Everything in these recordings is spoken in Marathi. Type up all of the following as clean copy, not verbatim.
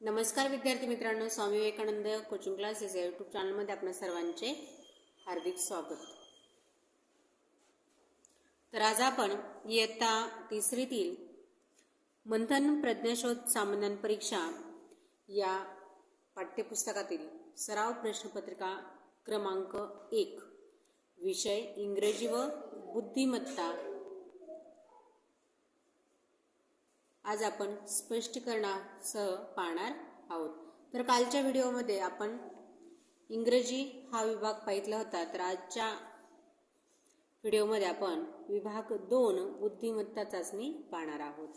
नमस्कार विद्यार्थी मित्रांनो, स्वामी विवेकानंद कोचिंग क्लासेस या यूट्यूब चॅनलमध्ये आपल्या सर्वांचे हार्दिक स्वागत. तर आज आपण इयत्ता तिसरीतील मंथन प्रज्ञाशोध सामान्य परीक्षा या पाठ्यपुस्तकातील सराव प्रश्नपत्रिका क्रमांक 1 विषय इंग्रजी व बुद्धिमत्ता आज आपण स्पष्टीकरणासह पाहणार आहोत. तर कालच्या व्हिडिओमध्ये आपण इंग्रजी हा विभाग पाहिला होता. तर आजच्या व्हिडिओमध्ये आपण विभाग 2 बुद्धिमत्ता चाचणी पाहणार आहोत.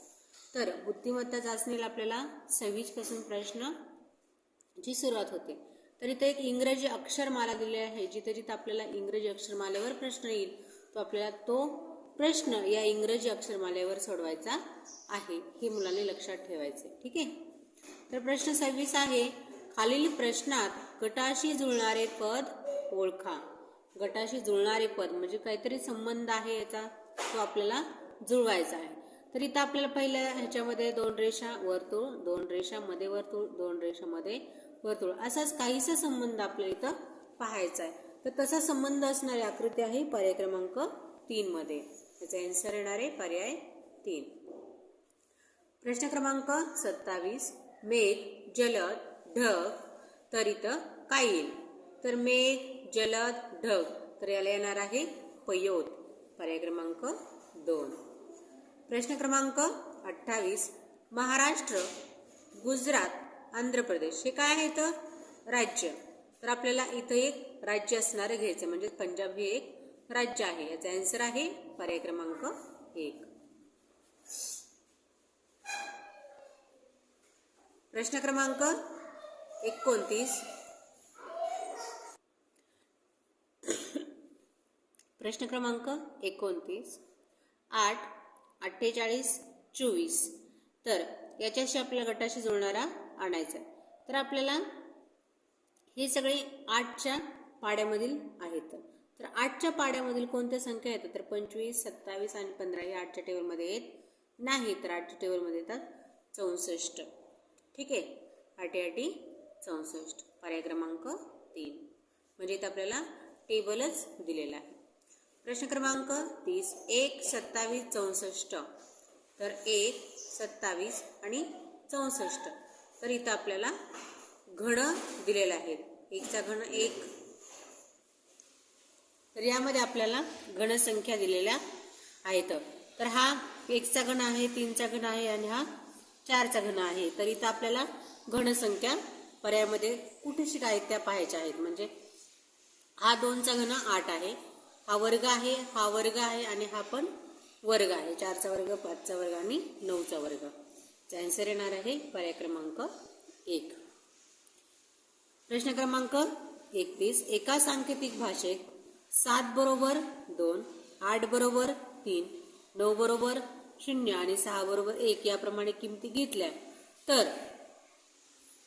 तर बुद्धिमत्ता चाचणीला आपल्याला 26 पासून प्रश्नाची सुरुवात होते. तर इथे एक इंग्रजी अक्षरमाला दिली आहे. जिथे जिथे आपल्याला इंग्रजी अक्षरमालेवर प्रश्न येईल तो आपल्याला तो प्रश्न या इंग्रजी अक्षरमालेवर सोडवायचा आहे. हे मुलांनी लक्षात ठेवायचे. ठीक आहे. तर प्रश्न 26 आहे. खालील प्रश्नात गटाशी जुळणारे पद ओळखा. गटाशी जुळणारे पद म्हणजे काहीतरी संबंध आहे याचा तो आपल्याला जुळवायचा आहे. तर इथं आपल्याला पहिल्या ह्याच्यामध्ये 2 रेषा वर्तुळ, 2 रेषा मध्ये वर्तुळ, 2 रेषा मध्ये वर्तुळ असाच काहीसा संबंध आपल्याला इथं पाहायचा आहे. तर तसा संबंध असणारी आकृती आहे पर्याय क्रमांक 3 मध्ये. याचा आन्सर येणार आहे पर्याय 3. प्रश्न क्रमांक 27. मेघ, जलद, ढग तर इथं काय येईल? तर मेघ, जलद, ढग तर याला येणार आहे पयोद. पर्याय क्रमांक 2. प्रश्न क्रमांक 28. महाराष्ट्र, गुजरात, आंध्र प्रदेश हे काय आहे तर राज्य. तर आपल्याला इथं एक राज्य असणारे घ्यायचं म्हणजे पंजाब हे एक राज्य आहे. याचा आन्सर आहे पर्याय क्रमांक 1. प्रश्न क्रमांक 29. प्रश्न क्रमांक 29. 8, 48, 24 तर याच्याशी आपल्या गटाशी जुळणारा आणायचा आहे. तर आपल्याला हे सगळे 8च्या पाड्यामधील आहेत. तर 8च्या पाड्यामधील कोणत्या संख्या येतात? तर 25, 27 आणि 15 हे 8च्या टेबलमध्ये येत नाही. तर 8च्या टेबलमध्ये येतात 64. ठीक आहे. 8 64 पर्याय क्रमांक 3 म्हणजे इथं आपल्याला टेबलच दिलेला आहे. प्रश्न क्रमांक 30. 1, 27, 64 तर 1, 27 आणि 64 तर इथं आपल्याला घन दिलेला आहे. 1चा घन 1 तर यामध्ये आपल्याला घनसंख्या दिलेल्या आहेत. तर हा 1चा घन आहे, 3चा घन आहे आणि हा 4चा घन आहे. तर इथं आपल्याला घनसंख्या पर्यायामध्ये कुठेशी काय त्या पाहायच्या आहेत. म्हणजे हा 2चा घन 8 आहे, हा वर्ग आहे, हा वर्ग आहे आणि हा पण वर्ग आहे. 4चा वर्ग, 5चा वर्ग आणि 9चा वर्ग. आन्सर येणार आहे पर्याय क्रमांक 1. प्रश्न क्रमांक 31. एका सांकेतिक भाषेत 7 बरोबर 2, 8 बरोबर 3, 9 बरोबर 0 आणि 6 बरोबर 1 याप्रमाणे किमती घेतल्या तर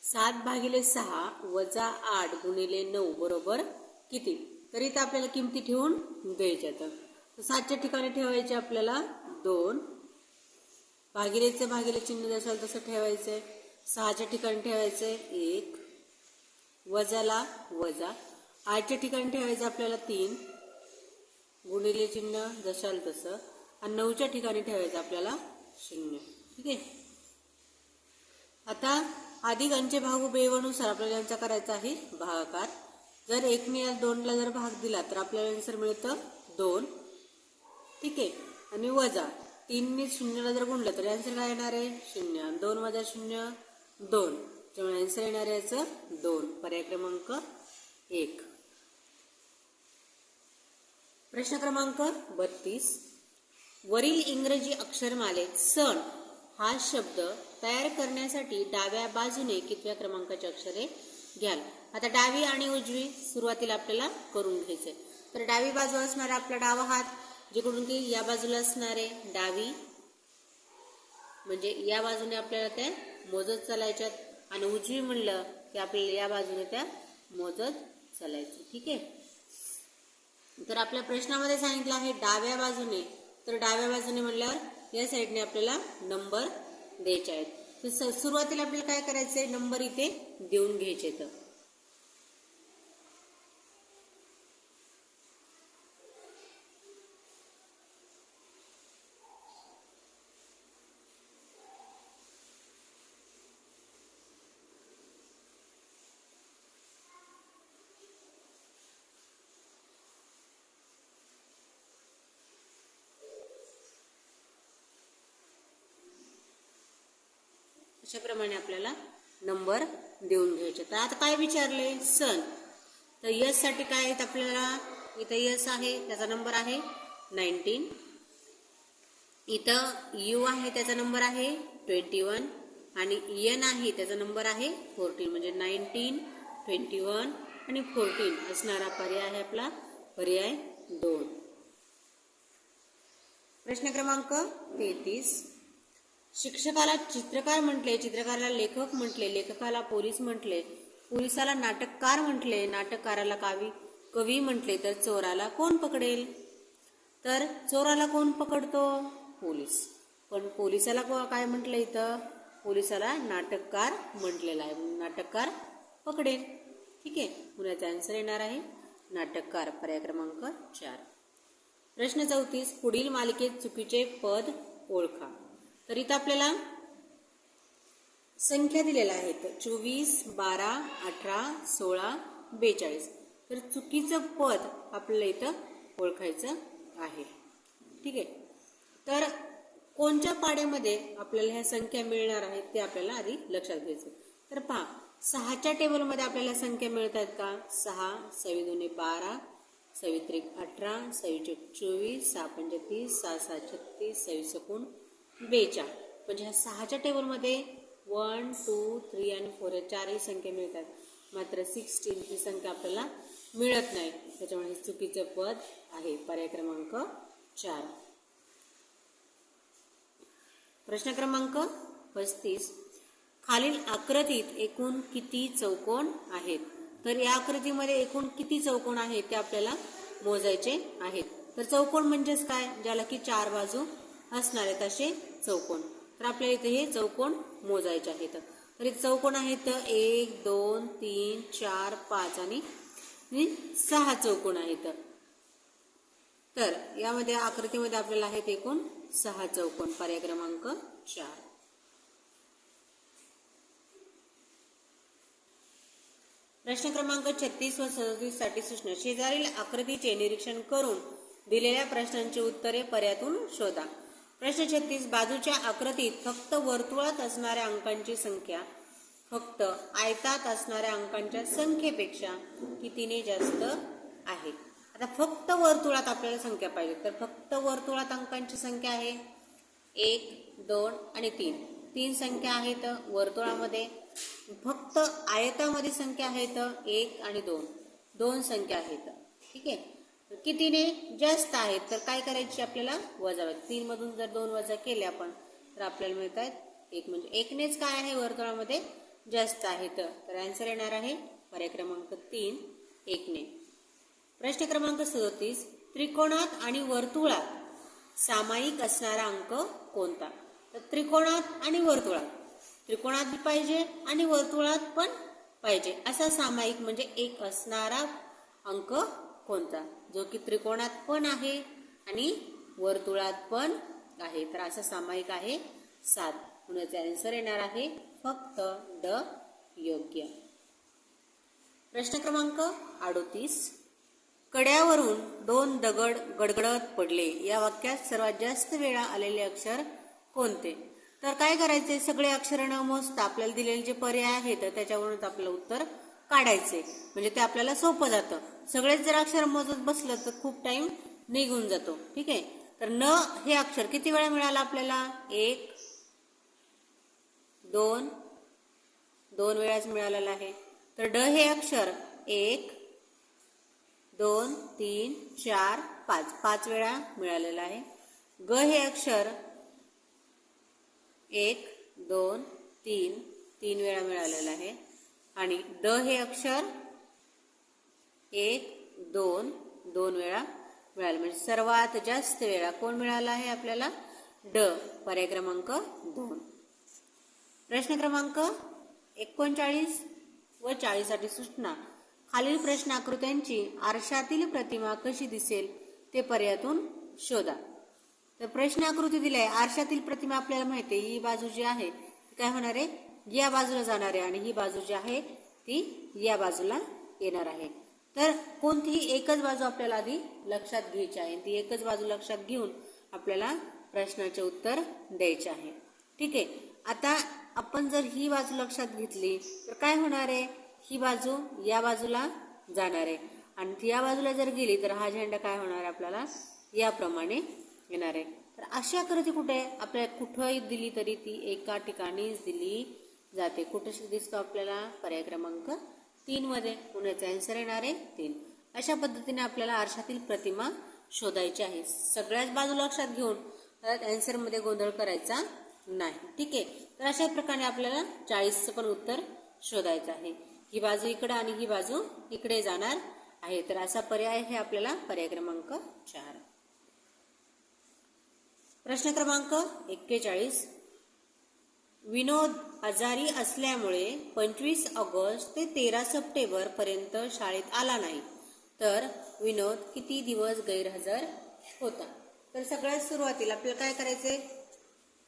7 भागिले 6 वजा 8 गुणिले 9 बरोबर किती? तर इथं आपल्याला किमती ठेवून द्यायच्या. तर 7च्या ठिकाणी ठेवायचे आपल्याला 2, भागिलेचं भागिले चिन्ह जसं तसं ठेवायचंय. 6च्या ठिकाणी ठेवायचंय 1, वजाला वजा. 8च्या ठिकाणी ठेवायचं आपल्याला 3, गुणिले चिन्ह जशाल तसं आणि 9च्या ठिकाणी ठेवायचं आपल्याला 0. ठीक आहे. आता अधिक अंचे भागू बेवनुसार आपल्याला यांचा करायचा आहे भागाकार. जर 1ने 2ला जर भाग दिला तर आपल्याला आन्सर मिळतं 2. ठीक आहे. आणि वजा 3ने 0ला जर गुणलं तर आन्सर काय येणार आहे 0. 2 वजा 0 2 त्यामुळे आन्सर येणार आहे याचं 2. पर्याय क्रमांक 1. प्रश्न क्रमांक 32. वरील इंग्रजी अक्षरमालेत सण हा शब्द तयार करण्यासाठी डाव्या बाजूने कितव्या क्रमांकाचे अक्षरे घ्याल? आता डावी आणि उजवी सुरुवातीला आपल्याला करून घ्यायचे. तर डावी बाजू असणार आपला डावा हात, जिकडून की या बाजूला असणारे डावी म्हणजे या बाजूने आपल्याला त्या मोजत चालायच्यात आणि उजवी म्हणलं की आपल्याला या बाजूने त्या मोजत चालायचं. ठीक आहे. तर आपल्या प्रश्नामध्ये सांगितलं आहे डाव्या बाजूने. तर डाव्या बाजूने म्हणल्यावर या साईडने आपल्याला नंबर द्यायचे आहेत. तर सुरुवातीला आपल्याला काय करायचंय, नंबर इथे देऊन घ्यायचे. तर अशाप्रमाणे आपल्याला नंबर देऊन घ्यायचे. तर आता काय विचारले, सण. तर यस साठी काय आहेत आपल्याला, इथं यस आहे त्याचा नंबर आहे 19. इथं यू आहे त्याचा नंबर आहे 21 आणि एन आहे त्याचा नंबर आहे 14. म्हणजे 19, 21 आणि 14 असणारा पर्याय आहे आपला पर्याय 2. प्रश्न क्रमांक 33. शिक्षकाला चित्रकार म्हटले, चित्रकाराला लेखक म्हटले, लेखकाला पोलीस म्हटले, पोलिसाला नाटककार म्हटले, नाटककाराला कवी म्हटले, तर चोराला कोण पकडेल. तर चोराला कोण पकडतो, पोलीस. पण पोलिसाला काय म्हटलं इथं, पोलिसाला नाटककार म्हटलेला आहे, नाटककार पकडेल. ठीक आहे, पुण्याचा आन्सर येणार आहे नाटककार, पर्याय क्रमांक 4. प्रश्न 34. पुढील मालिकेत चुकीचे पद ओळखा. तर इथं आपल्याला संख्या दिलेल्या आहेत 24, 12, 18, 16, 42. तर चुकीचं पद आपल्याला इथं ओळखायचं आहे. ठीक आहे, तर कोणत्या पाड्यामध्ये आपल्याला ह्या संख्या मिळणार आहेत ते आपल्याला आधी लक्षात घ्यायचं. तर पहा, 6च्या टेबलमध्ये आपल्याला संख्या मिळतात का, 6, 6 2 12, 6 3 18, 6 24, 6 5 30, 6 6 36, 6 1 42. म्हणजे ह्या 6च्या टेबलमध्ये 1, 2, 3 आणि 4 या चारही संख्या मिळतात. मात्र 16 ही संख्या आपल्याला मिळत नाही, त्याच्यामुळे हे चुकीचं पद आहे, पर्याय क्रमांक 4. प्रश्न क्रमांक 35. खालील आकृतीत एकूण किती चौकोन आहेत. तर या आकृतीमध्ये एकूण किती चौकोन आहेत ते आपल्याला मोजायचे आहेत. तर चौकोन म्हणजेच काय, ज्याला की 4 बाजू असणार आहेत असे चौकोन. तर आपल्याला इथे हे चौकोन मोजायचे आहेत. तर इथे चौकोन आहेत 1, 2, 3, 4, 5 आणि 6 चौकोन आहेत. तर यामध्ये आकृतीमध्ये आपल्याला आहेत एकूण 6 चौकोन, पर्याय क्रमांक 4. प्रश्न क्रमांक 36 व 37 साठी सूचना. शेजारील आकृतीचे निरीक्षण करून दिलेल्या प्रश्नांची उत्तरे पर्यायातून शोधा. प्रश्न 36. बाजूच्या आकृतीत फक्त वर्तुळात असणाऱ्या अंकांची संख्या फक्त आयतात असणाऱ्या अंकांच्या संख्येपेक्षा कितीने जास्त आहे. आता फक्त वर्तुळात आपल्याला संख्या पाहिजे, तर फक्त वर्तुळात अंकांची संख्या आहे 1, 2 आणि 3. 3 संख्या आहेत वर्तुळामध्ये. फक्त आयतामध्ये संख्या आहेत 1 आणि 2. 2 संख्या आहेत. ठीक आहे, कितीने जास्त आहेत, तर काय करायची आपल्याला, वजावट. 3 मधून जर 2 वजा केले आपण तर आपल्याला मिळत आहेत 1. म्हणजे 1नेच काय आहे वर्तुळामध्ये जास्त आहेत. तर आन्सर येणार आहे पर्याय क्रमांक 3, 1ने. प्रश्न क्रमांक 37. त्रिकोणात आणि वर्तुळात सामायिक असणारा अंक कोणता. तर त्रिकोणात आणि वर्तुळात, त्रिकोणात बी पाहिजे आणि वर्तुळात पण पाहिजे असा सामायिक म्हणजे एक असणारा अंक कोणता, जो की त्रिकोणात पण आहे आणि वर्तुळात पण आहे. तर असा सामायिक आहे 7. पुण्याचे आन्सर येणार आहे फक्त ड योग्य. प्रश्न क्रमांक 38. कड्यावरून 2 दगड गडगडत पडले या वाक्यात सर्वात जास्त वेळा आलेले अक्षर कोणते. तर काय करायचे, सगळे अक्षर न मोजता आपल्याला दिलेले जे पर्याय आहेत त्याच्यावरून आपलं उत्तर काढायचे. म्हणजे ते आपल्याला सोपं जातं. सगळेच जर अक्षर मोजत बसलं तर खूप टाइम निघून जातो. ठीक आहे, तर न हे अक्षर किती वेळा मिळालं आपल्याला, 1, 2, 2 वेळाच मिळालेलं आहे. तर ड हे अक्षर 1, 2, 3, 4, 5 5 वेळा मिळालेलं आहे. ग हे अक्षर 1, 2, 3 3 वेळा मिळालेलं आहे. आणि ड हे अक्षर 1, 2 2 वेळा मिळालं. म्हणजे सर्वात जास्त वेळा कोण मिळाला आहे आपल्याला, ड, पर्याय क्रमांक 2. प्रश्न क्रमांक 39 व 40 साठी सूचना. खालील प्रश्न आकृत्यांची आरशातील प्रतिमा कशी दिसेल ते पर्यायातून शोधा. तर प्रश्न आकृती दिली आहे. आरशातील प्रतिमा आपल्याला माहिती आहे, ही बाजू जी आहे ती काय होणार आहे, या बाजूला जाणार आहे आणि ही बाजू जी आहे ती या बाजूला येणार आहे. तर कोणतीही एकच बाजू आपल्याला आधी लक्षात घ्यायची आहे. ती एकच बाजू लक्षात घेऊन आपल्याला प्रश्नाचे उत्तर द्यायचे आहे. ठीक आहे. आता आपण जर ही बाजू लक्षात घेतली तर काय होणार आहे, ही बाजू या बाजूला जाणार आहे आणि ती या बाजूला जर गेली तर हा झेंडा काय होणार आहे, आपल्याला याप्रमाणे येणार आहे. तर अशी आकृती कुठे आहे, आपल्याला कुठंही दिली तरी ती एका ठिकाणीच दिली जाते. कुठे दिसतो आपल्याला, पर्याय क्रमांक 3 मध्ये. पुण्याचा आन्सर येणार आहे 3. अशा पद्धतीने आपल्याला आरशातील प्रतिमा शोधायची आहे. सगळ्याच बाजू लक्षात घेऊन आन्सर मध्ये गोंधळ करायचा नाही. ठीक आहे. तर अशा प्रकारे आपल्याला 40चं पण उत्तर शोधायचं आहे. ही बाजू इकडे आणि ही बाजू इकडे जाणार आहे. तर असा पर्याय हे आपल्याला पर्याय क्रमांक 4. प्रश्न क्रमांक 41. विनोद आजारी असल्यामुळे 25 ऑगस्ट ते 13 सप्टेंबर पर्यंत शाळेत आला नाही, तर विनोद किती दिवस गैरहजर होता. तर सगळ्यात सुरुवातीला आपल्याला काय करायचंय,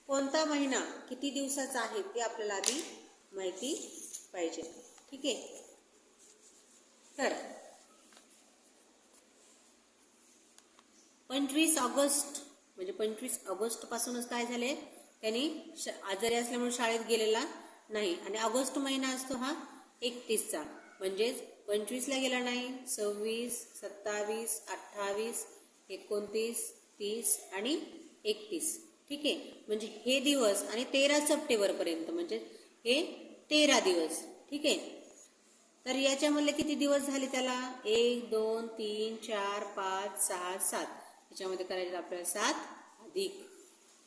कोणता महिना किती दिवसाचा आहे ते आपल्याला आधी माहिती पाहिजे. ठीक आहे. तर 25 ऑगस्ट म्हणजे 25 ऑगस्ट पासूनच काय झाले, त्यांनी आजारी असल्यामुळे शाळेत गेलेला नाही आणि ऑगस्ट महिना असतो हा 31चा, म्हणजेच 25ला गेला नाही, 26, 27, 28, 29, 30 आणि 31. ठीक आहे. म्हणजे हे दिवस आणि 13 सप्टेंबर पर्यंत म्हणजे हे 13 दिवस. ठीक आहे. तर याच्यामधले किती दिवस झाले त्याला, 1, 2, 3, 4, 5, 6, 7. याच्यामध्ये करायचं आपल्याला 7 अधिक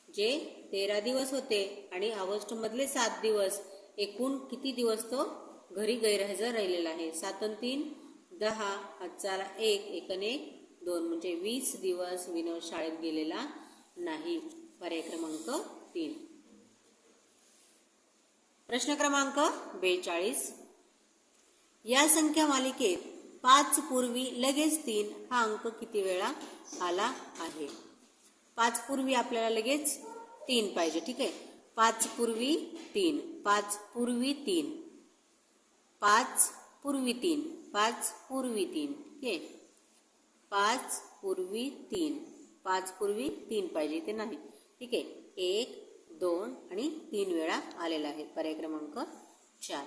जे 13 दिवस होते आणि ऑगस्ट मधले 7 दिवस, एकूण किती दिवस तो घरी गैरहजर राहिलेला आहे. 7 आणि 3 10, हातचाला 1, 1 आणि 2 म्हणजे 20 दिवस विनोद शाळेत गेलेला नाही. पर्याय क्रमांक 3. प्रश्न क्रमांक 42. या संख्या मालिकेत 5 पूर्वी लगेच 3 हा अंक किती वेळा आला आहे. 5 पूर्वी आपल्याला लगेच 3 पाहिजे. ठीक आहे. 5 पूर्वी 3, 5 पूर्वी 3, 5 पूर्वी 3, 5 पूर्वी 3. ठीक आहे. 5 पूर्वी 3, 5 पूर्वी 3 पाहिजे, ते नाही. ठीक आहे. 1, 2 आणि 3 वेळा आलेला आहे. पर्याय क्रमांक 4.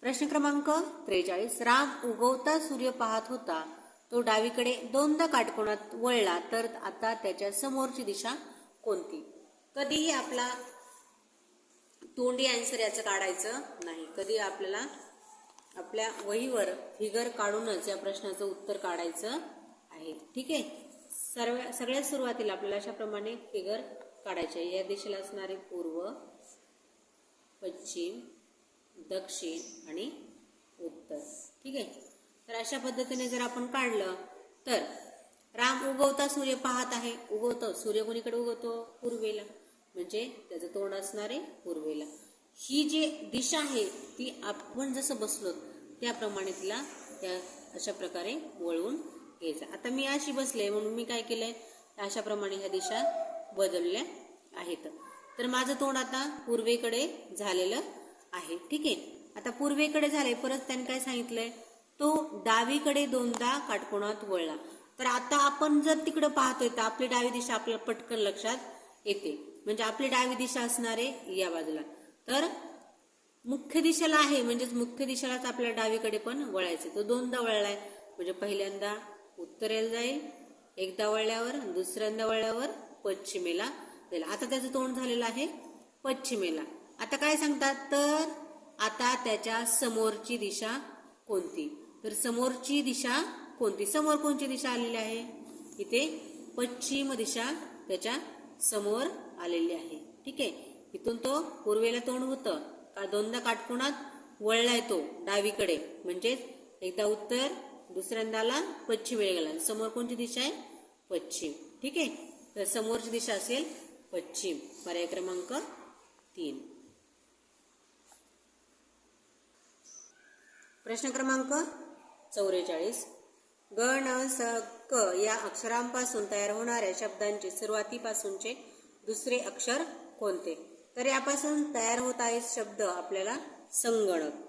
प्रश्न क्रमांक 43. राम उगवता सूर्य पाहत होता, तो डावीकडे दोनदा काटकोनात वळला, तर आता त्याच्या समोरची दिशा कोणती. कधीही आपला तोंडी आन्सर याचं काढायचं नाही. कधी आपल्याला आपल्या वहीवर फिगर काढूनच या प्रश्नाचं उत्तर काढायचं आहे. ठीक आहे. सगळ्यात सुरुवातीला आपल्याला अशाप्रमाणे फिगर काढायचे. या दिशेला असणारे पूर्व, पश्चिम, दक्षिण आणि उत्तर. ठीक आहे. तर अशा पद्धतीने जर आपण काढलं तर राम उगवता सूर्य पाहत आहे. उगवतो सूर्य कोणीकडे उगवतो, पूर्वेला, म्हणजे त्याचं तोंड असणार आहे पूर्वेला. ही जी दिशा आहे ती आपण जसं बसलो त्याप्रमाणे तिला त्या अशा प्रकारे वळवून घ्यायचं. आता मी अशी बसले म्हणून मी काय केलंय, अशा प्रमाणे ह्या दिशा बदलल्या आहेत. तर माझं तोंड आता पूर्वेकडे झालेलं आहे. ठीक आहे. आता पूर्वेकडे झाले, परत त्याने काय सांगितलंय, तो डावीकडे दोनदा काटकोनात वळला. तर आता आपण जर तिकडे पाहतोय तर आपली डावी दिशा आपल्याला पटकन लक्षात येते. म्हणजे आपली डावी दिशा असणार आहे या बाजूला. तर मुख्य दिशेला आहे म्हणजेच मुख्य दिशेलाच आपल्याला डावीकडे पण वळायचं. तो दोनदा वळलाय म्हणजे पहिल्यांदा उत्तरेला जाईल, एकदा वळल्यावर, दुसऱ्यांदा वळल्यावर पश्चिमेला जाईल. आता त्याचं तोंड झालेलं आहे पश्चिमेला. आता काय सांगतात, तर आता त्याच्या समोरची दिशा कोणती. तर समोरची दिशा कोणती, समोर कोणती दिशा आलेली आहे, इथे पश्चिम दिशा त्याच्या समोर आलेली आहे. ठीक आहे. इथून तो पूर्वेला तोंड होतं का दोनदा काटकोनात वळलाय तो डावीकडे, म्हणजेच एकदा उत्तर, दुसऱ्यांदाला पश्चिमेला गेला. समोर कोणती दिशा आहे, पश्चिम. ठीक आहे. तर समोरची दिशा असेल पश्चिम. पर्याय क्रमांक 3. प्रश्न क्रमांक 44. ग न स क या अक्षरांपासून तयार होणाऱ्या शब्दांचे सुरुवातीपासूनचे दुसरे अक्षर कोणते? तर यापासून तयार होत आहे शब्द आपल्याला संगणक.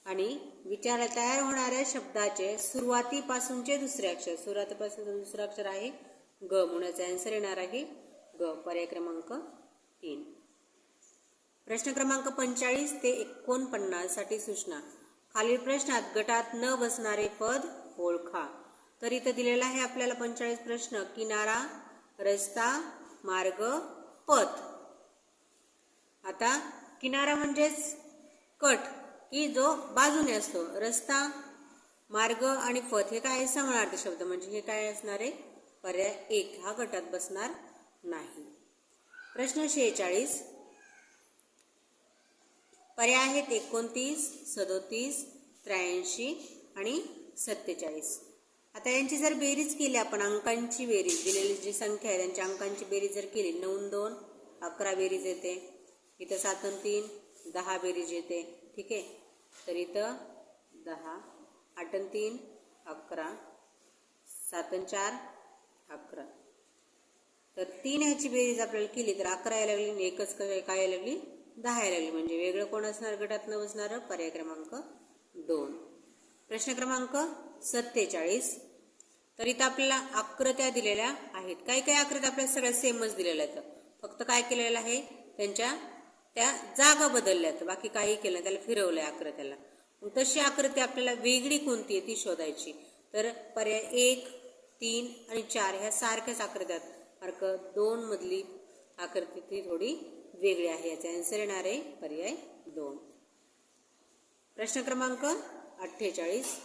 आणि विचारात तयार होणाऱ्या शब्दाचे सुरुवातीपासूनचे दुसरे अक्षर, सुरुवातीपासून दुसरं अक्षर आहे ग, म्हणून आन्सर येणार आहे ग, पर्याय क्रमांक 3. प्रश्न क्रमांक 45 ते 49 साठी सूचना. खालील प्रश्नात गटात न बसणारे पद ओळखा. तर इथं दिलेला आहे आपल्याला 45 प्रश्न. किनारा, रस्ता, मार्ग, पथ. आता किनारा म्हणजेच कट की जो बाजूने असतो. रस्ता, मार्ग आणि पथ हे काय समानार्थी शब्द, म्हणजे हे काय असणार आहे? पर्याय 1 हा गटात बसणार नाही. प्रश्न 46. पर्याय आहेत 29, 37, 83 आणि 47. आता यांची जर बेरीज केली आपण, अंकांची बेरीज, दिलेली जी संख्या आहे त्यांच्या अंकांची बेरीज जर केली, 9 आणि 2 11 बेरीज येते. इथं 7 आणि 3 10 बेरीज येते. ठीक आहे. तर इथं 10, 8 आणि 3 11, 7 आणि 4 11. तर 3 ह्याची बेरीज आपल्याला केली तर 11 यायला लागली आणि एकच काय यायला लागली? 10 यायला लागली. म्हणजे वेगळं कोण असणार गटात न बसणार? पर्याय क्रमांक 2. प्रश्न क्रमांक 47. तर इथं आपल्याला आकृत्या दिलेल्या आहेत. काही काही आकृत्या आपल्याला सगळ्या सेमच दिलेल्या आहेत. फक्त काय केलेलं आहे, त्यांच्या त्या जागा बदलल्यात, बाकी काही केलं नाही, त्याला फिरवलंय आकृत्याला. मग तशी आकृती आपल्याला वेगळी कोणती आहे ती शोधायची. तर पर्याय 1, 3 आणि 4 ह्या सारख्याच आकृत्या आहेत. मार्क 2 मधली आकृती ती थोडी वेगळी आहे. याचा आन्सर येणार आहे पर्याय 2. प्रश्न क्रमांक 48.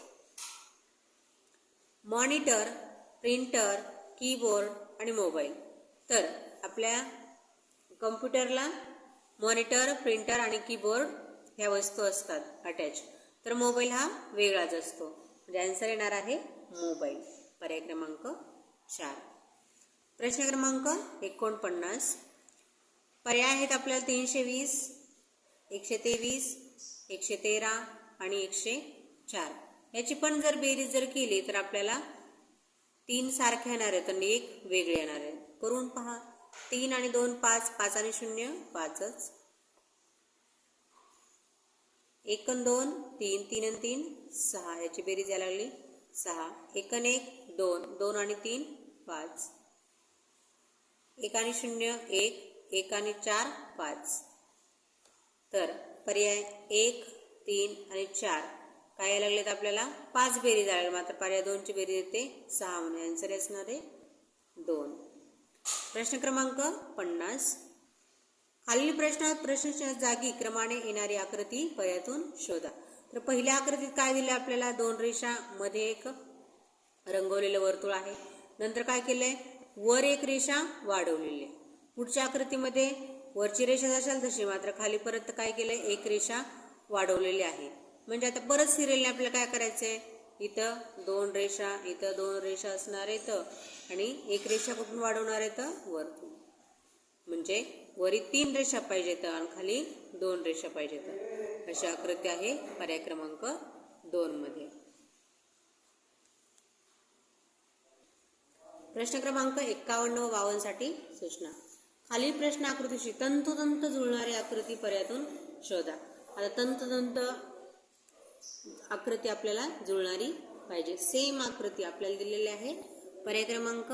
मॉनिटर, प्रिंटर, कीबोर्ड आणि मोबाईल. तर आपल्या कम्प्युटरला मॉनिटर, प्रिंटर आणि कीबोर्ड ह्या वस्तू असतात अटॅच. तर मोबाईल हा वेगळाच असतो. म्हणजे आन्सर येणार आहे मोबाईल, पर्याय क्रमांक 4. प्रश्न क्रमांक 49. पर्याय आहेत आपल्याला 320, 123, 113 आणि 104. याची पण जर बेरीज जर केली तर आपल्याला 3 सारखे येणार आहेत आणि 1 वेगळे येणार आहे. करून पहा. 3 आणि 2 5, 5 आणि 0 5च. 1 आणि 2 3, 3 आणि 3 6. याची बेरीज यायला लागली 6. 1 आणि 1 2, 2 आणि 3 5. 1 आणि 0 1, 1 आणि 4 5. तर पर्याय 1, 3 आणि 4 काय यायला लागलेत आपल्याला? 5 बेरीज आल्या. मात्र पर्याय 2 ची बेरीज येते 6, म्हणून आन्सर असणार आहे 2. प्रश्न क्रमांक 50. खालील प्रश्नात प्रश्नाच्या जागी क्रमाने येणारी आकृती पर्यायातून शोधा. तर पहिल्या आकृतीत काय दिलं आपल्याला? 2 रेषा, मध्ये एक रंगवलेलं वर्तुळ आहे. नंतर काय केलंय? वर एक रेषा वाढवलेली आहे. पुढच्या आकृतीमध्ये वरची रेषा असेल तशी, मात्र खाली परत काय केलंय? एक रेषा वाढवलेली आहे. म्हणजे आता परत सिरियलने आपल्याला काय करायचंय? इथं 2 रेषा, इथं 2 रेषा असणार आहेत आणि एक रेषा कुठून वाढवणार आहेत? वरतून. म्हणजे वरी 3 रेषा पाहिजेत आणि खाली 2 रेषा पाहिजेत. अशी आकृती आहे पर्याय क्रमांक 2 मध्ये. प्रश्न क्रमांक 51 व 52 साठी सूचना. खालील प्रश्न आकृतीशी तंतोतंत जुळणारी आकृती पर्यायातून शोधा. आता तंतोतंत आकृती आपल्याला जुळणारी पाहिजे. सेम आकृती आपल्याला दिलेली आहे. पर्याय क्रमांक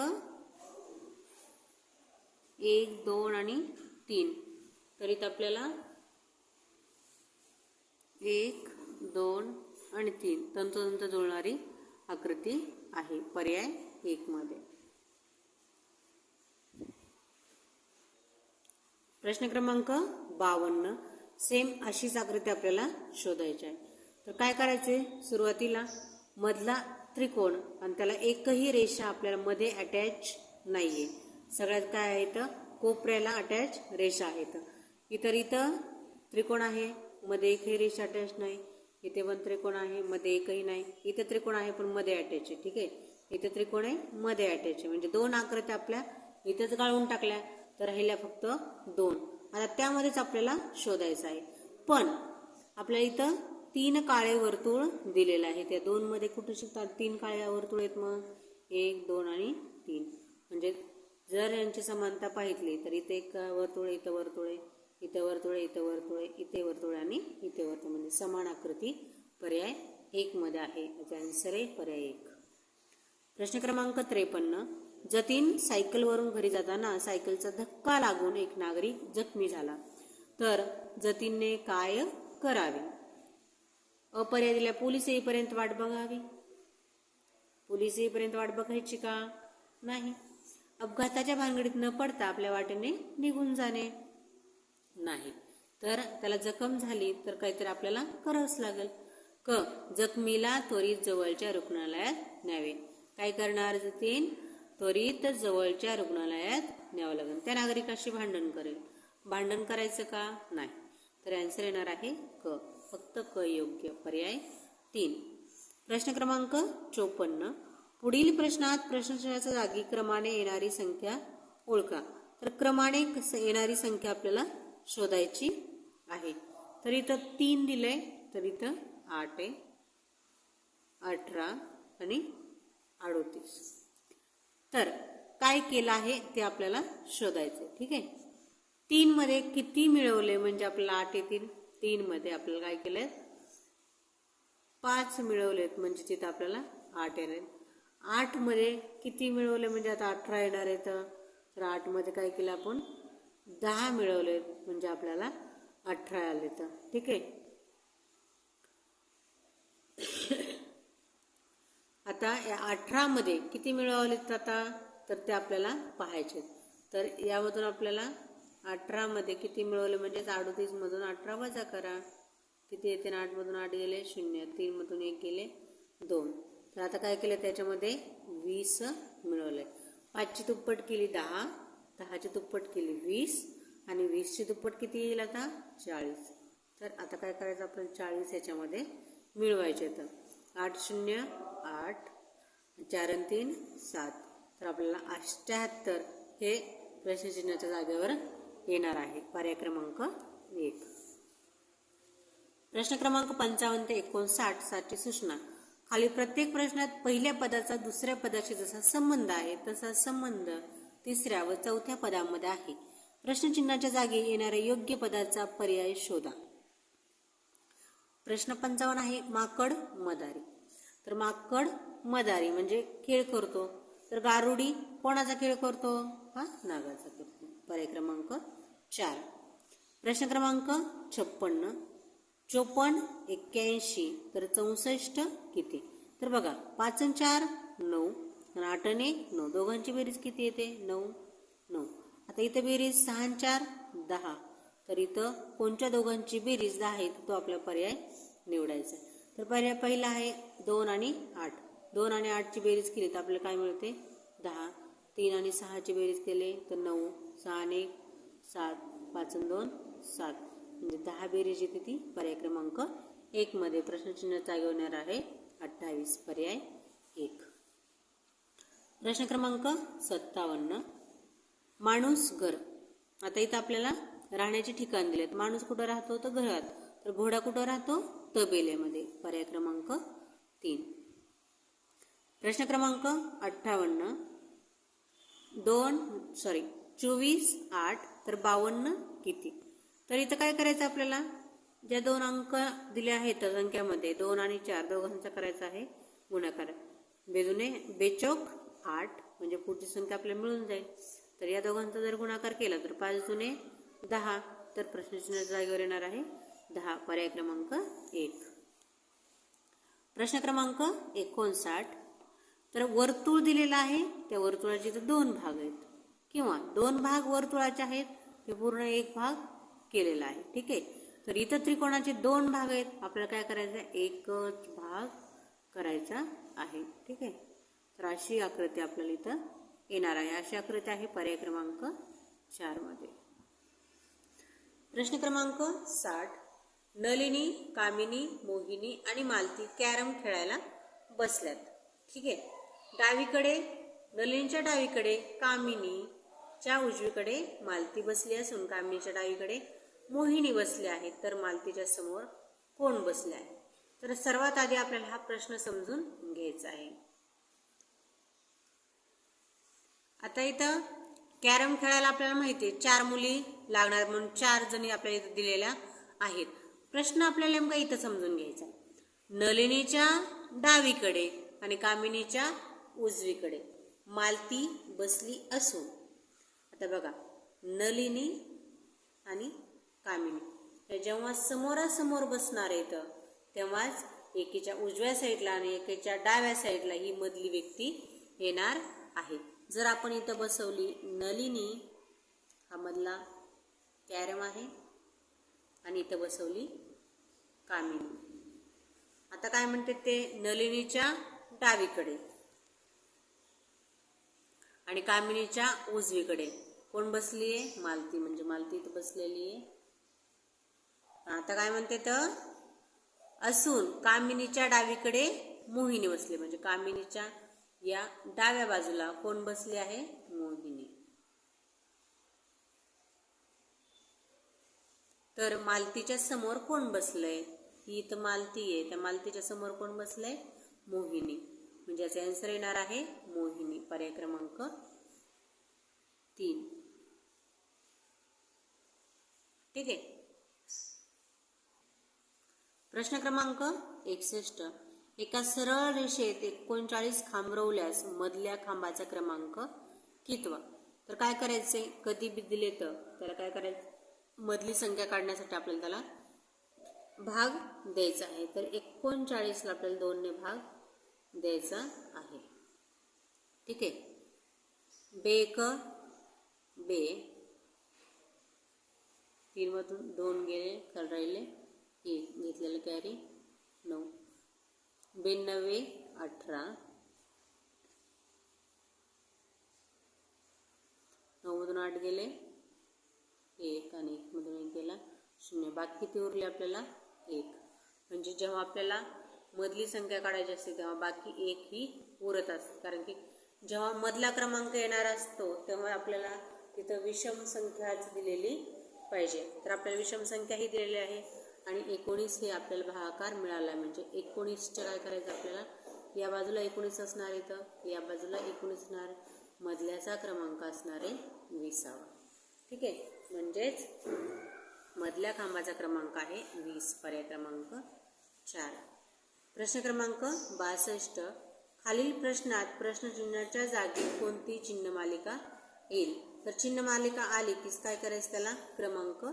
1, 2 आणि 3. तर इथं आपल्याला 1, 2 आणि 3 तंतोतंत जुळणारी आकृती आहे पर्याय 1 मध्ये. प्रश्न क्रमांक 52. सेम अशीच आकृती आपल्याला शोधायची आहे. तर काय करायचे? सुरुवातीला मधला त्रिकोण आणि त्याला एकही रेषा आपल्याला मध्ये अटॅच नाहीये. सगळ्यात काय आहे? इथं कोपऱ्याला अटॅच रेषा आहेत. इथं त्रिकोण आहे, मध्ये एकही रेषा अटॅच नाही. इथे पण त्रिकोण आहे, मध्ये एकही नाही. इथं त्रिकोण आहे पण मध्ये अटॅच आहे. ठीक आहे. इथं त्रिकोण आहे, मध्ये अटॅच आहे. म्हणजे 2 आकृत्या आपल्या इथंच गाळून टाकल्या. तर राहिल्या फक्त 2. आता त्यामध्येच आपल्याला शोधायचं आहे. पण आपल्याला इथं 3 काळे वर्तुळ दिलेलं आहे. त्या 2 मध्ये कुठे शिकतात 3 काळे वर्तुळ आहेत. मग 1, 2 आणि 3. म्हणजे जर यांची समानता पाहितली तर इथे एक वर्तुळ, इथं वर्तुळ आहे, इथं वर्तुळ, इथं वर्तुळ, इथे वर्तुळ आणि इथे वर्तुळ, म्हणजे समान आकृती पर्याय 1 मध्ये आहे. याचा आन्सर आहे पर्याय 1. प्रश्न क्रमांक 53. जतीन सायकलवरून घरी जाताना सायकलचा धक्का लागून एक नागरिक जखमी झाला, तर जतीनने काय करावे? अ पर्याय दिल्या, पोलीस येईपर्यंत वाट बघावी. पोलीस येईपर्यंत वाट बघायची का? नाही. अपघाताच्या भानगडीत न पडता आपल्या वाटेने निघून जाणे. नाही. तर त्याला जखम झाली तर काहीतरी आपल्याला करावंच लागेल. क जखमीला त्वरित जवळच्या रुग्णालयात न्यावे. काय करणार जतीन? त्वरित जवळच्या रुग्णालयात न्यावं लागेल. त्या नागरिकाशी भांडण करेल. भांडण करायचं का? नाही. तर आन्सर येणार आहे क. फक्त क योग्य. पर्याय 3. प्रश्न क्रमांक 54. पुढील प्रश्नात प्रश्नचिन्हाच्या जागी क्रमाने येणारी संख्या ओळखा. तर क्रमाने येणारी संख्या आपल्याला शोधायची आहे. तर इथं 3 दिलंय, तर इथं 8 आहे, 18 आणि 38. तर काय केलं आहे ते आपल्याला शोधायचं. ठीक आहे. 3 मध्ये किती मिळवले म्हणजे आपल्याला 8 येतील. 3 मध्ये आपल्याला काय केलंय? 5 मिळवलेत म्हणजे तिथं आपल्याला 8 येणार. 8 मध्ये किती मिळवले म्हणजे आता 18 येणार आहे. तर 8 मध्ये काय केलं आपण? 10 मिळवले म्हणजे आपल्याला 18 आले. तर ठीक आहे. आता या 18 मध्ये किती मिळवलेत आता? तर ते आपल्याला पाहायचे. तर यामधून आपल्याला 18 मध्ये किती मिळवले म्हणजे 38 मधून 18 वजा करा. किती येते? 8 मधून 8 गेले 0, 3 मधून 1 गेले 2. तर आता काय केलं? त्याच्यामध्ये 20 मिळवले. 5 ची दुप्पट केली 10, 10 ची दुप्पट केली 20 आणि 20 ची दुप्पट किती येईल आता? 40. तर आता काय करायचं? आपण 40 याच्यामध्ये मिळवायचे. तर 8 0 8, 4 आणि 3 7. तर आपल्याला 78 हे प्रश्नचिन्हाच्या जागेवर येणार आहे. पर्याय क्रमांक 1. प्रश्न क्रमांक 55 ते 59 साठी सूचना. खाली प्रत्येक प्रश्नात पहिल्या पदाचा दुसऱ्या पदाशी जसा संबंध आहे तसा संबंध तिसऱ्या व चौथ्या पदामध्ये आहे. प्रश्नचिन्हाच्या जागी येणाऱ्या योग्य पदाचा पर्याय शोधा. प्रश्न 55 आहे माकड मदारी. तर माकड मदारी म्हणजे खेळ करतो. तर गारुडी कोणाचा खेळ करतो? हा नागाचा करतो. पर्याय क्रमांक 4. प्रश्न क्रमांक 56. 54 81 तर 64 किती? तर बघा 5 आणि 4 9 आणि 8 आणि 1 9. दोघांची बेरीज किती येते? 9 9. आता इथं बेरीज 6 आणि 4 10. तर इथं कोणत्या दोघांची बेरीज 10 आहे तो आपला पर्याय निवडायचा. तर पर्याय पहिला आहे 2 आणि 8. 2 आणि 8 ची बेरीज केली तर आपल्याला काय मिळते? 10. 3 आणि 6 ची बेरीज केली तर 9. 6 आणि 1 7. 5 आणि 2 7. म्हणजे 10 बेरीज येते ती पर्याय क्रमांक 1 मध्ये. प्रश्नचिन्ह जागी होणार आहे 28. पर्याय 1. प्रश्न क्रमांक 57. माणूस घर. आता इथं आपल्याला राहण्याचे ठिकाण दिलेत. माणूस कुठं राहतो? तर घरात. तर घोडा कुठं राहतो? तबेल्यामध्ये. पर्याय क्रमांक 3. प्रश्न क्रमांक 58. 24 8 तर 52 किती? तर इथं काय करायचं आपल्याला? ज्या 2 अंक दिले आहेत संख्यामध्ये 2 आणि 4 दोघांचा करायचा आहे गुणाकार. बेदुने बेचोक 8 म्हणजे पुढची संख्या आपल्याला मिळून जाईल. तर या दोघांचा जर गुणाकार केला तर 5 दुने 10. तर प्रश्नचिन्ह जागेवर येणार आहे 10. पर्याय क्रमांक 1. प्रश्न क्रमांक 59. तर वर्तुळ दिलेला आहे. त्या वर्तुळाचे तर 2 भाग आहेत किंवा 2 भाग वर्तुळाचे आहेत. ते पूर्ण 1 भाग केलेला आहे. ठीक आहे. तर इथं त्रिकोणाचे 2 भाग आहेत. आपल्याला काय करायचं आहे? एकच भाग करायचा आहे. ठीक आहे. तर अशी आकृती आपल्याला इथं येणार आहे. अशी आकृती आहे पर्याय क्रमांक 4 मध्ये. प्रश्न क्रमांक 60. नलिनी, कामिनी, मोहिनी आणि मालती कॅरम खेळायला बसल्यात. ठीक आहे. डावीकडे नलिनीच्या डावीकडे कामिनी च्या उजवीकडे मालती बसली असून कामिनीच्या डावीकडे मोहिनी बसली आहे, तर मालतीच्या समोर कोण बसले आहे? तर सर्वात आधी आपल्याला हा प्रश्न समजून घ्यायचा आहे. आता इथं कॅरम खेळायला आपल्याला माहिती आहे 4 मुली लागणार, म्हणून 4 जणी आपल्याला इथं दिलेल्या आहेत. प्रश्न आपल्याला नेमका इथं समजून घ्यायचा. नलिनीच्या डावीकडे आणि कामिनीच्या उजवीकडे मालती बसली असून, आता बघा नलिनी आणि कामिनी हे जेव्हा समोरासमोर बसणार आहेत तेव्हाच एकीच्या उजव्या साईडला आणि एकीच्या डाव्या साईडला ही मधली व्यक्ती येणार आहे. जर आपण इथं बसवली नलिनी, हा मधला कॅरम आहे, आणि इथं बसवली कामिनी. आता काय म्हणते ते, नलिनीच्या डावीकडे आणि कामिनीच्या उजवीकडे कोण बसली आहे? मालती, म्हणजे मालती इथं बसलेली आहे. आता काय म्हणते तर, असून कामिनीच्या डावीकडे मोहिनी बसली, म्हणजे कामिनीच्या या डाव्या बाजूला कोण बसली आहे? मोहिनी. तर मालतीच्या समोर कोण बसलंय? ही इथं मालती आहे, त्या मालतीच्या समोर कोण बसलंय? मोहिनी. म्हणजे याचा आन्सर येणार आहे मोहिनी, पर्याय क्रमांक 3. ठीक आहे. प्रश्न क्रमांक 61. एका सरळ रेषेत 39 खांब रोवल्यास मधल्या खांबाचा क्रमांक कितवा? तर काय करायचे, कधी बी दिले तर त्याला काय करायचं, मधली संख्या काढण्यासाठी आपल्याला त्याला भाग द्यायचा आहे. तर 39 ला आपल्याला 2 ने भाग द्यायचा आहे. ठीक आहे. बेक बे, 3 मधून 2 गेले, खाली राहिले 1, घेतलेलं कॅरी 9, 92 18, 9 मधून 8 गेले 1 आणि 1 मधून 1 गेला 0, बाकी किती उरले आपल्याला 1. म्हणजे जेव्हा आपल्याला मधली संख्या काढायची असते तेव्हा बाकी 1 ही उरत असते, कारण की जेव्हा मधला क्रमांक येणार असतो तेव्हा आपल्याला तिथं विषम संख्याच दिलेली पाहिजे. तर आपल्याला विषम संख्या ही दिलेली आहे आणि 19 हे आपल्याला भागाकार मिळाला. म्हणजे 19च्या काय करायचं आपल्याला, या बाजूला 19 असणार इथं, या बाजूला 19 असणार, मधल्याचा क्रमांक असणार आहे 20. ठीक आहे. म्हणजेच मधल्या खांबाचा क्रमांक आहे 20, पर्याय क्रमांक 4. प्रश्न क्रमांक 62. खालील प्रश्नात प्रश्नचिन्हाच्या जागी कोणती चिन्ह मालिका येईल? तर चिन्ह मालिका आली की काय करायचं, त्याला क्रमांक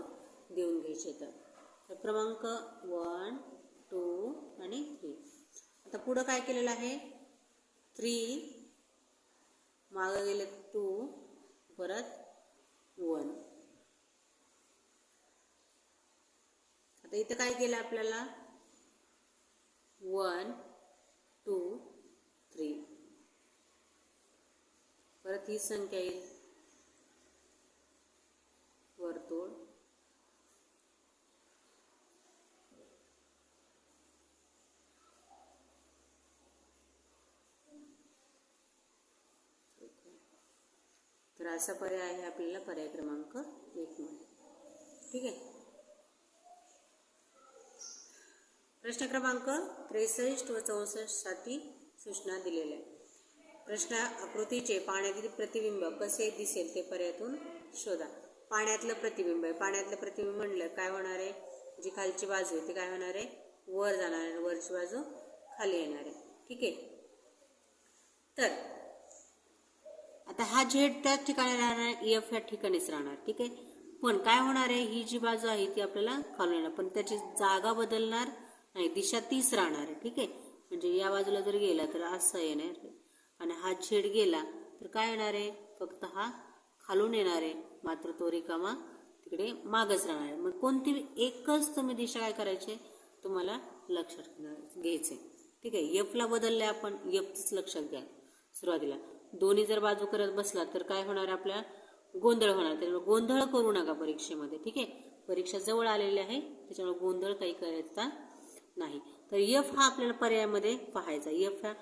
देऊन घ्यायचे. तर क्रमांक 1 2 आणि 3. आता पुढं काय केलेलं आहे, 3 मागं गेले 2 परत 1. आता इथं काय केलं आपल्याला, 1 2 3, परत ही संख्या येईल वर्तुळ, तर असा पर्याय आहे आपल्याला पर्याय क्रमांक 1 मध्ये. ठीक आहे. प्रश्न क्रमांक 63 व 64 साठी सूचना दिलेल्या आहे. प्रश्न आकृतीचे पाण्यातील प्रतिबिंब कसे दिसेल ते पर्यायातून शोधा. पाण्यातलं प्रतिबिंब आहे, पाण्यातलं प्रतिबिंब म्हणलं काय होणार आहे, जी खालची बाजू आहे ती काय होणार आहे, वर जाणार आहे, वरची बाजू खाली येणार आहे. ठीक आहे. तर आता हा झेड त्याच ठिकाणी राहणार, एफ या ठिकाणीच राहणार. ठीक आहे. पण काय होणार आहे, ही जी बाजू आहे ती आपल्याला खालून येणार, पण त्याची जागा बदलणार नाही, दिशा तीच राहणार आहे. ठीक आहे. म्हणजे या बाजूला जर गेला तर असं येणार आणि हा झेड गेला तर काय येणार आहे, फक्त हा खालून येणार आहे, मात्र तो रिकामा तिकडे मागच राहणार आहे. मग कोणती एकच तुम्ही दिशा काय करायची तुम्हाला लक्षात घ्यायचे. ठीक आहे. एफला बदलले आपण, एफच लक्षात घ्या. सुरुवातीला दोन्ही जर बाजू करत बसला तर काय होणार, आपल्या गोंधळ होणार. त्यामुळे गोंधळ करू नका परीक्षेमध्ये. ठीक आहे. परीक्षा जवळ आलेली आहे त्याच्यामुळे गोंधळ काही करायचा नाही. तर एफ हा आपल्याला पर्यायामध्ये पाहायचा. एफ ह्या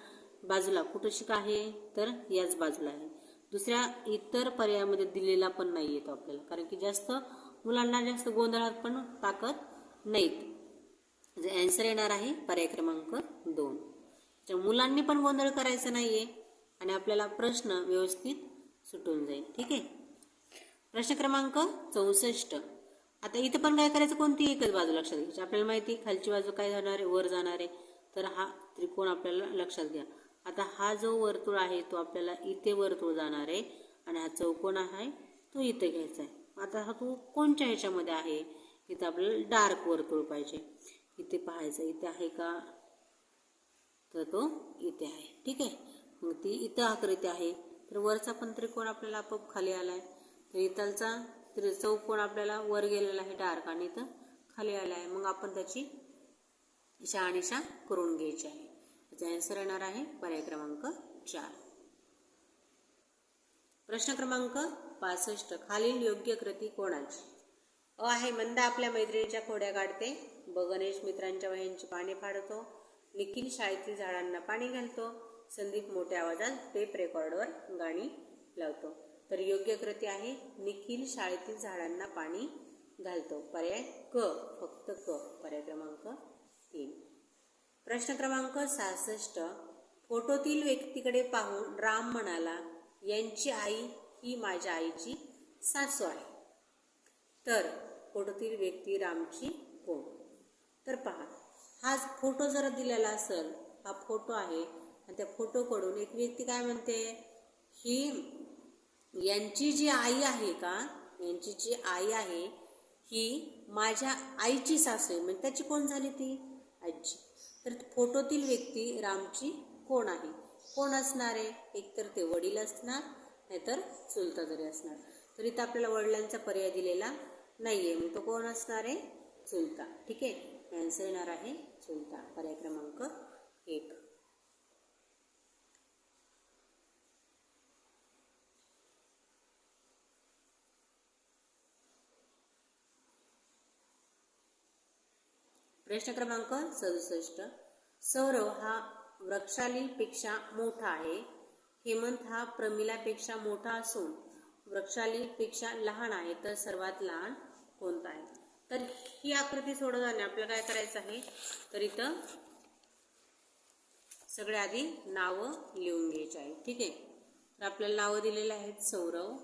बाजूला कुठं शिक आहे तर याच बाजूला आहे. दुसऱ्या इतर पर्यायामध्ये दिलेला पण नाही येतो आपल्याला, कारण की जास्त मुलांना जास्त गोंधळात पण टाकत नाहीत. म्हणजे आन्सर येणार आहे पर्याय क्रमांक 2. मुलांनी पण गोंधळ करायचा नाहीये आणि आपल्याला प्रश्न व्यवस्थित सुटून जाईल. ठीक आहे. प्रश्न क्रमांक 64. आता इथं पण काय करायचं, कोणती एकच बाजू लक्षात घ्यायची. आपल्याला माहिती खालची बाजू काय जाणार आहे, वर जाणार आहे. तर हा त्रिकोण आपल्याला लक्षात घ्या. आता हा जो वर्तुळ आहे तो आपल्याला इथे वर्तुळ जाणार आहे आणि हा चौकोन आहे तो इथे घ्यायचा आहे. आता हा तो कोणत्या ह्याच्यामध्ये आहे, इथं आपल्याला डार्क वर्तुळ पाहिजे. इथे पाहायचं, इथे आहे का, तर तो इथे आहे. ठीक आहे. मग ती इथं आकृती आहे, तर वरचा पण त्रिकोण आपल्याला आपोआप खाली आलाय. तर इथलचा चौकोन आपल्याला वर गेलेला आहे डार्क आणि इथं खाली आला आहे. मग आपण त्याची शहानिशा करून घ्यायची आहे. त्याचा आन्सर येणार आहे पर्याय क्रमांक 4. प्रश्न क्रमांक 65. खालील योग्य कृती कोणाची? अ आहे मंदा आपल्या मैत्रिणीच्या खोड्या काढते. ब गणेश मित्रांच्या वह्यांची पाने फाडतो. निखिल शाळेतील झाडांना पाणी घालतो. संदीप मोठ्या आवाजात टेप रेकॉर्डवर गाणी लावतो. तर योग्य कृती आहे निखिल शाळेतील झाडांना पाणी घालतो. पर्याय क, फक्त क, पर्याय क्रमांक 3. प्रश्न क्रमांक 66. फोटोतील व्यक्तीकडे पाहून राम म्हणाला, यांची आई ही माझ्या आईची सासू आहे. तर फोटोतील व्यक्ती रामची कोण? तर पहा, हा फोटो जर दिलेला असेल, हा फोटो आहे आणि त्या फोटोकडून एक व्यक्ती काय म्हणते, ही यांची जी आई आहे का, यांची जी आई आहे ही माझ्या आईची सासू आहे. म्हणजे त्याची कोण झाली, ती आजी. तर फोटोतील व्यक्ती रामची कोण आहे? कोण असणार आहे? एकतर ते वडील असणार, नाहीतर चुलता जरी असणार. तर इथं आपल्याला वडिलांचा पर्याय दिलेला नाहीये, मग तो कोण असणार आहे? चुलता. ठीक आहे. आन्सर येणार आहे चुलता, पर्याय क्रमांक 1. प्रश्न क्रमांक 67. सौरव हा वृक्षालीपेक्षा मोठा आहे. हेमंत हा प्रमिलापेक्षा मोठा असून वृक्षालीपेक्षा लहान आहे. तर सर्वात लहान कोणता आहे? तर ही आकृती सोडवताना आपल्याला काय करायचं आहे, तर इथं सगळ्या आधी नावं लिहून घ्यायची आहे. ठीक आहे. तर आपल्याला नावं दिलेली आहेत सौरव,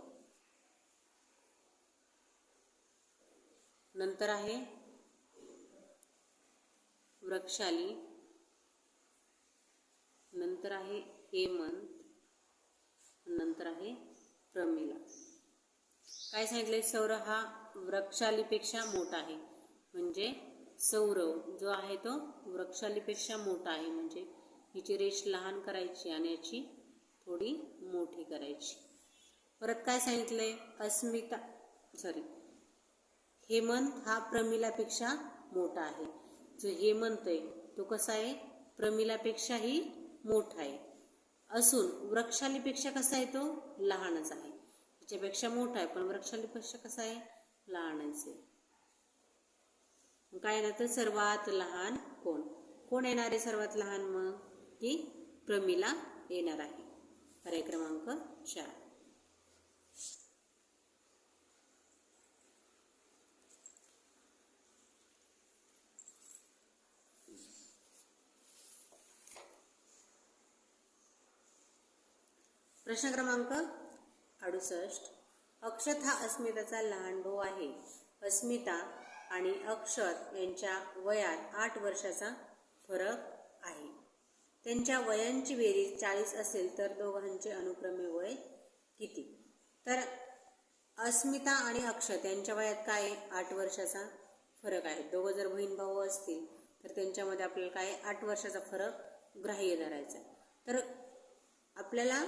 नंतर आहे वृक्षाली, नंतर आहे हेमंत, नंतर आहे प्रमिला. काय सांगितलंय, सौरव हा वृक्षालीपेक्षा मोठा आहे. म्हणजे सौरव जो आहे तो वृक्षालीपेक्षा मोठा आहे. म्हणजे हिची रेष लहान करायची आणि याची थोडी मोठी करायची. परत काय सांगितलंय, हेमंत हा प्रमिलापेक्षा मोठा आहे. जो हेमंत आहे तो कसा आहे, प्रमिलापेक्षाही मोठा आहे. असून वृक्षालीपेक्षा कसा आहे, तो लहानच आहे. त्याच्यापेक्षा मोठा आहे पण वृक्षालीपेक्षा कसा आहे, लहानच आहे. काय येणार, तर सर्वात लहान कोण? कोण येणार आहे सर्वात लहान? मग की प्रमिला येणार आहे. पर्याय क्रमांक 4. प्रश्न क्रमांक 68. अक्षत हा अस्मिताचा लहान भाऊ आहे. अस्मिता आणि अक्षत यांच्या वयात 8 वर्षाचा फरक आहे. त्यांच्या वयांची बेरीज 40 असेल तर दोघांचे अनुक्रमे वय किती? तर अस्मिता आणि अक्षत यांच्या वयात काय 8 वर्षाचा फरक आहे. दोघं जर बहीण भाऊ असतील तर त्यांच्यामध्ये आपल्याला काय 8 वर्षाचा फरक ग्राह्य धरायचा. तर आपल्याला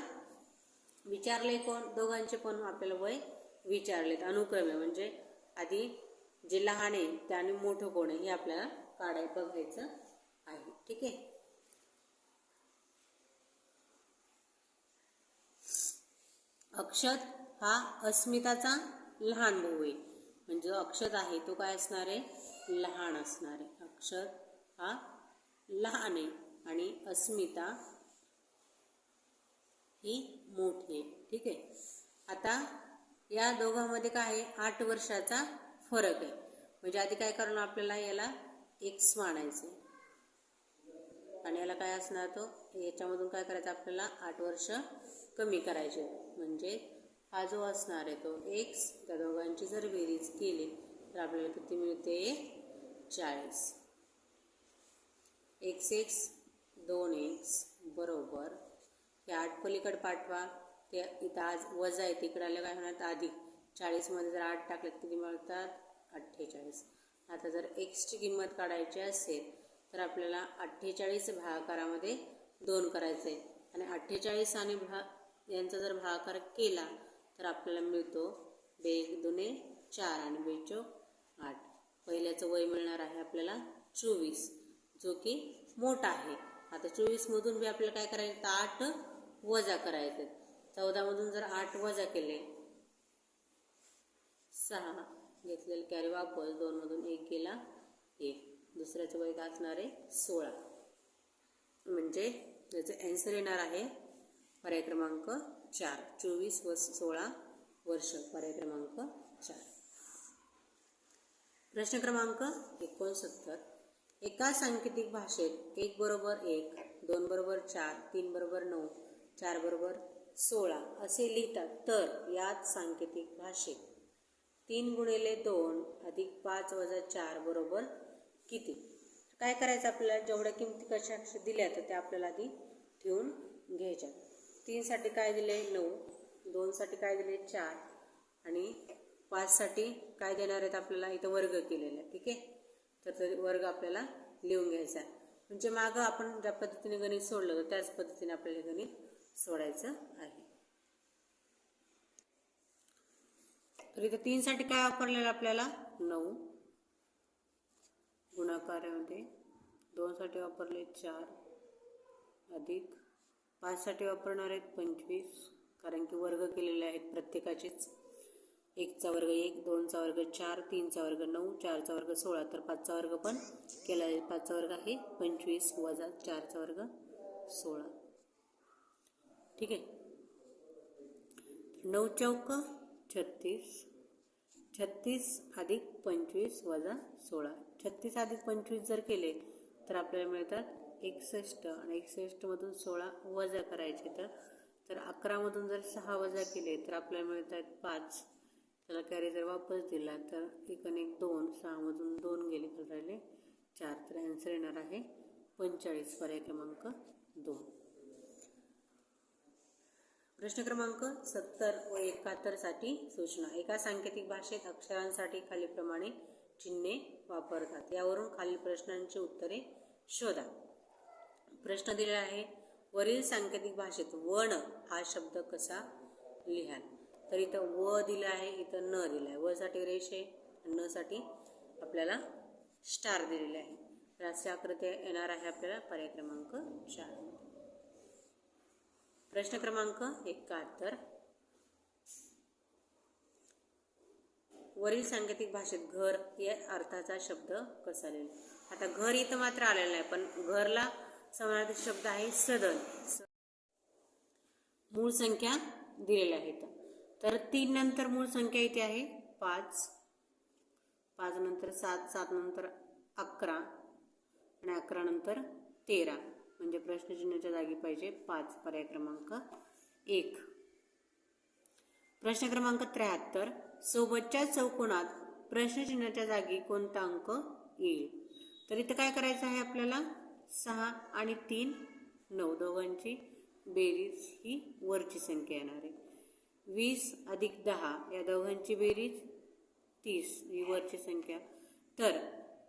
विचारले कोण, दोघांचे पण आपल्याला वय विचारलेत अनुक्रमे. म्हणजे आधी जे लहान आहे त्याने मोठं कोण आहे हे आपल्याला बघायचं आहे. ठीक आहे. अक्षत हा अस्मिताचा लहान भाऊ आहे. म्हणजे अक्षत आहे तो काय असणार आहे, लहान असणार आहे. अक्षत हा लहान आहे आणि अस्मिता ही मोठी आहे. ठीक आहे. आता या दोघांमध्ये काय आहे, 8 वर्षाचा फरक आहे. म्हणजे आधी काय करणं आपल्याला, याला x मानायचे आणि याला काय असणार, तो याच्यामधून काय करायचं आपल्याला 8 वर्ष कमी करायचे. म्हणजे हा जो असणार आहे तो x, त्या दोघांची जर बेरीज केली तर आपल्याला किती मिळते, 40. x 2x बरोबर हे 8 पलीकडे पाठवा, ते इथं आज वजा आहे, तिकडे आलं काय होणार अधिक. 40 मध्ये जर 8 टाकले किती मिळतात, 48. आता जर एक्सची किंमत काढायची असेल तर आपल्याला 48 भागाकारामध्ये 2 करायचे आणि 48 आणि यांचा जर भागाकार केला तर आपल्याला मिळतो 2 दुने 4 आणि 2 चौक 8. पहिल्याचं वय मिळणार आहे आपल्याला 24, जो की मोठा आहे. आता 24 मधून बी आपल्याला काय करायचं, 8 वजा करायचे. 14 मधून जर 8 वजा केले, 6 घेतलेले कॅरी वापस, 2 मधून 1 गेला 1. दुसऱ्याचं वय असणार आहे 16. म्हणजे त्याचं आन्सर येणार आहे पर्याय क्रमांक 4. 24 व 16 वर्ष, पर्याय क्रमांक 4. प्रश्न क्रमांक 69. एका सांकेतिक भाषेत 1 बरोबर 1, 2 बरोबर 4, 3 बरोबर 9, 4 बरोबर 16 असे लिहितात, तर यात सांकेतिक भाषेत 3 गुणिले 2 अधिक 5 वजा 4 बरोबर किती. काय करायचं आपल्याला, जेवढ्या किमती कशा दिल्या तर त्या आपल्याला आधी ठेवून घ्यायच्या. 3 साठी काय दिले 9, 2 साठी काय दिले 4 आणि 5 साठी काय देणार आहेत आपल्याला, इथं वर्ग केलेला आहे. ठीक आहे. तर वर्ग आपल्याला लिहून घ्यायचा. म्हणजे मागं आपण ज्या पद्धतीने गणित सोडलं तर त्याच पद्धतीने आपल्याला गणित सोडायचं आहे. तर इथं 3 साठी काय वापरलेलं आपल्याला 9 गुणाकारामध्ये, 2 साठी वापरले 4 अधिक 5 साठी वापरणार आहेत 25, कारण की वर्ग केलेले आहेत प्रत्येकाचेच. 1 चा वर्ग 1, 2 चा वर्ग 4, 3 चा वर्ग 9, 4 चा वर्ग 16, तर 5 चा वर्ग पण केला आहे. 5 चा वर्ग आहे 25 वजा 4 चा वर्ग 16. ठीक आहे. 9 चौक 36, 36 अधिक 25 वजा 16. 36 अधिक 25 जर केले तर आपल्याला मिळतात 61 आणि 61 मधून 16 वजा करायचे. तर 11 मधून जर 6 वजा केले तर आपल्याला मिळतात 5. त्याला कॅरी जर वापस दिला तर 1 आणि 1 2, 6 मधून 2 गेले तर राहिले 4. तर आन्सर येणार आहे 45, पर्याय क्रमांक 2. प्रश्न क्रमांक 70 व 71 साठी सूचना. एका सांकेतिक भाषेत अक्षरांसाठी खालीलप्रमाणे चिन्हे वापरतात. यावरून खालील प्रश्नांची उत्तरे शोधा. प्रश्न दिलेला आहे, वरील सांकेतिक भाषेत वण हा शब्द कसा लिहाल. तर इथं व दिलं आहे, इथं न दिलं आहे. व साठी रेषे, न साठी आपल्याला स्टार दिलेले आहे. तर अशी आकृती येणार आहे आपल्याला पर्याय क्रमांक 4. प्रश्न क्रमांक 71. वरील सांकेतिक भाषेत घर या अर्थाचा शब्द कसा लिहिला. आता घर इथं मात्र आलेलं नाही, पण घरला समानार्थी शब्द आहे सदन. मूळ संख्या दिलेल्या आहेत. तर 3 नंतर मूळ संख्या इथे आहे 5, 5 नंतर 7, 7 नंतर 11 आणि 11 नंतर 13. म्हणजे प्रश्नचिन्हाच्या जागी पाहिजे 5, पर्याय क्रमांक 1. प्रश्न क्रमांक 73. सोबतच्या चौकोनात प्रश्नचिन्हाच्या जागी कोणता अंक येईल. तर इथं काय करायचं आहे आपल्याला, 6 आणि 3 9, दोघांची बेरीज ही वरची संख्या येणार आहे. 20 अधिक 10 या दोघांची बेरीज 30 ही वरची संख्या. तर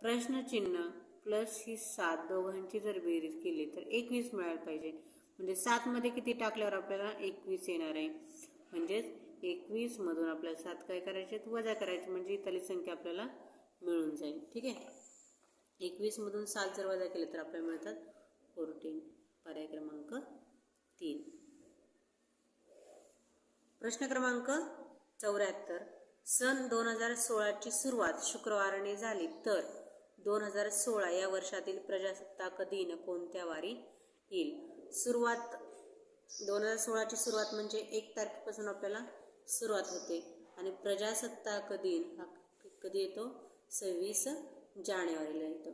प्रश्नचिन्ह प्लस ही 7 दोघांची जर बेरीज केली तर 21 मिळायला पाहिजे. म्हणजे 7 मध्ये किती टाकल्यावर आपल्याला 21 येणार आहे. म्हणजेच 21 मधून आपल्याला 7 काय करायचे वजा करायचे, म्हणजे इथली संख्या आपल्याला मिळून जाईल. ठीक आहे. 21 मधून 7 जर वजा केले तर आपल्याला मिळतात 14, पर्याय क्रमांक 3. प्रश्न क्रमांक 74. सन 2016 ची सुरुवात शुक्रवाराने झाली तर 2016 या वर्षातील प्रजासत्ताक दिन कोणत्या वारी येईल. सुरुवात 2016ची सुरुवात म्हणजे 1 तारखेपासून आपल्याला सुरुवात होते आणि प्रजासत्ताक दिन हा कधी येतो? 26 जानेवारीला येतो.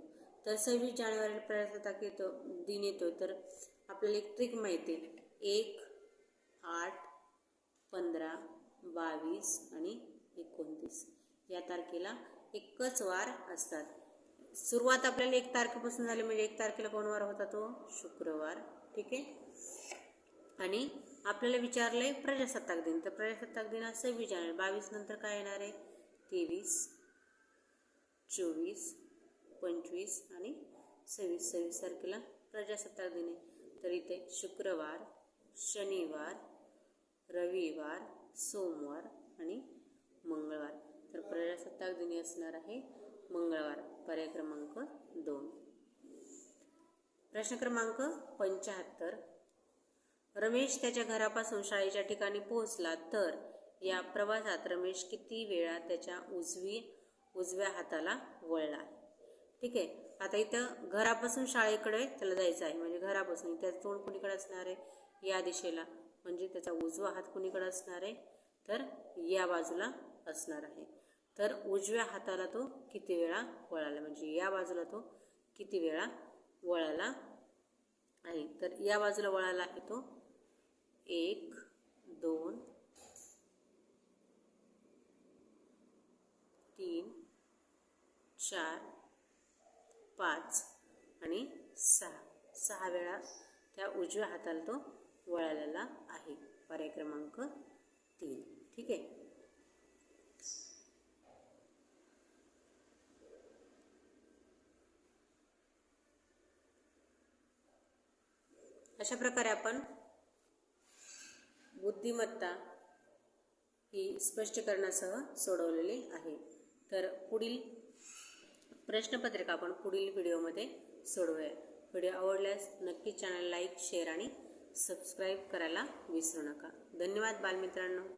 तर 26 जानेवारीला प्रजासत्ताक दिन येतो. तर आपल्याला एक ट्रिक माहिती आहे, 1, 8, 15, 22 आणि 29 या तारखेला एकच वार असतात. सुरुवात आपल्याला 1 तारखेपासून झाली म्हणजे 1 तारखेला कोण वार होता? तो शुक्रवार. ठीक आहे. आणि आपल्याला विचारलंय प्रजासत्ताक दिन, तर प्रजासत्ताक दिन हा 26 जानेवारी. 22 नंतर काय येणार आहे? 23, 24, 25 आणि 26 तारखेला प्रजासत्ताक दिन आहे. तर इथे शुक्रवार, शनिवार, रविवार, सोमवार आणि मंगळवार. तर प्रजासत्ताक दिनी असणार आहे मंगळवार. पर्याय क्रमांक 2. प्रश्न क्रमांक 75. रमेश त्याच्या घरापासून शाळेच्या ठिकाणी पोहोचला तर या प्रवासात रमेश किती वेळा त्याच्या उजव्या हाताला वळला? ठीक आहे. आता इथं घरापासून शाळेकडे त्याला जायचं आहे, म्हणजे घरापासून त्याचं तोंड कुणीकडे असणार आहे? या दिशेला. म्हणजे त्याचा उजवा हात कुणीकडे असणार आहे? तर या बाजूला असणार आहे. तर उजव्या हाताला तो किती वेळा वळाला, म्हणजे या बाजूला तो किती वेळा वळाला आहे? तर या बाजूला वळाला आहे तो 1, 2, 3, 4, 5 आणि 6 वेळा त्या उजव्या हाताला तो वळालेला आहे. पर्याय क्रमांक 3. ठीक आहे. अशा प्रकारे आपण बुद्धिमत्ता ही स्पष्टीकरणासह सोडवलेली आहे. तर पुढील प्रश्नपत्रिका आपण पुढील व्हिडिओमध्ये सोडवूया. व्हिडिओ आवडल्यास नक्की चॅनल लाईक, शेअर आणि सबस्क्राईब करायला विसरू नका. धन्यवाद बालमित्रांनो.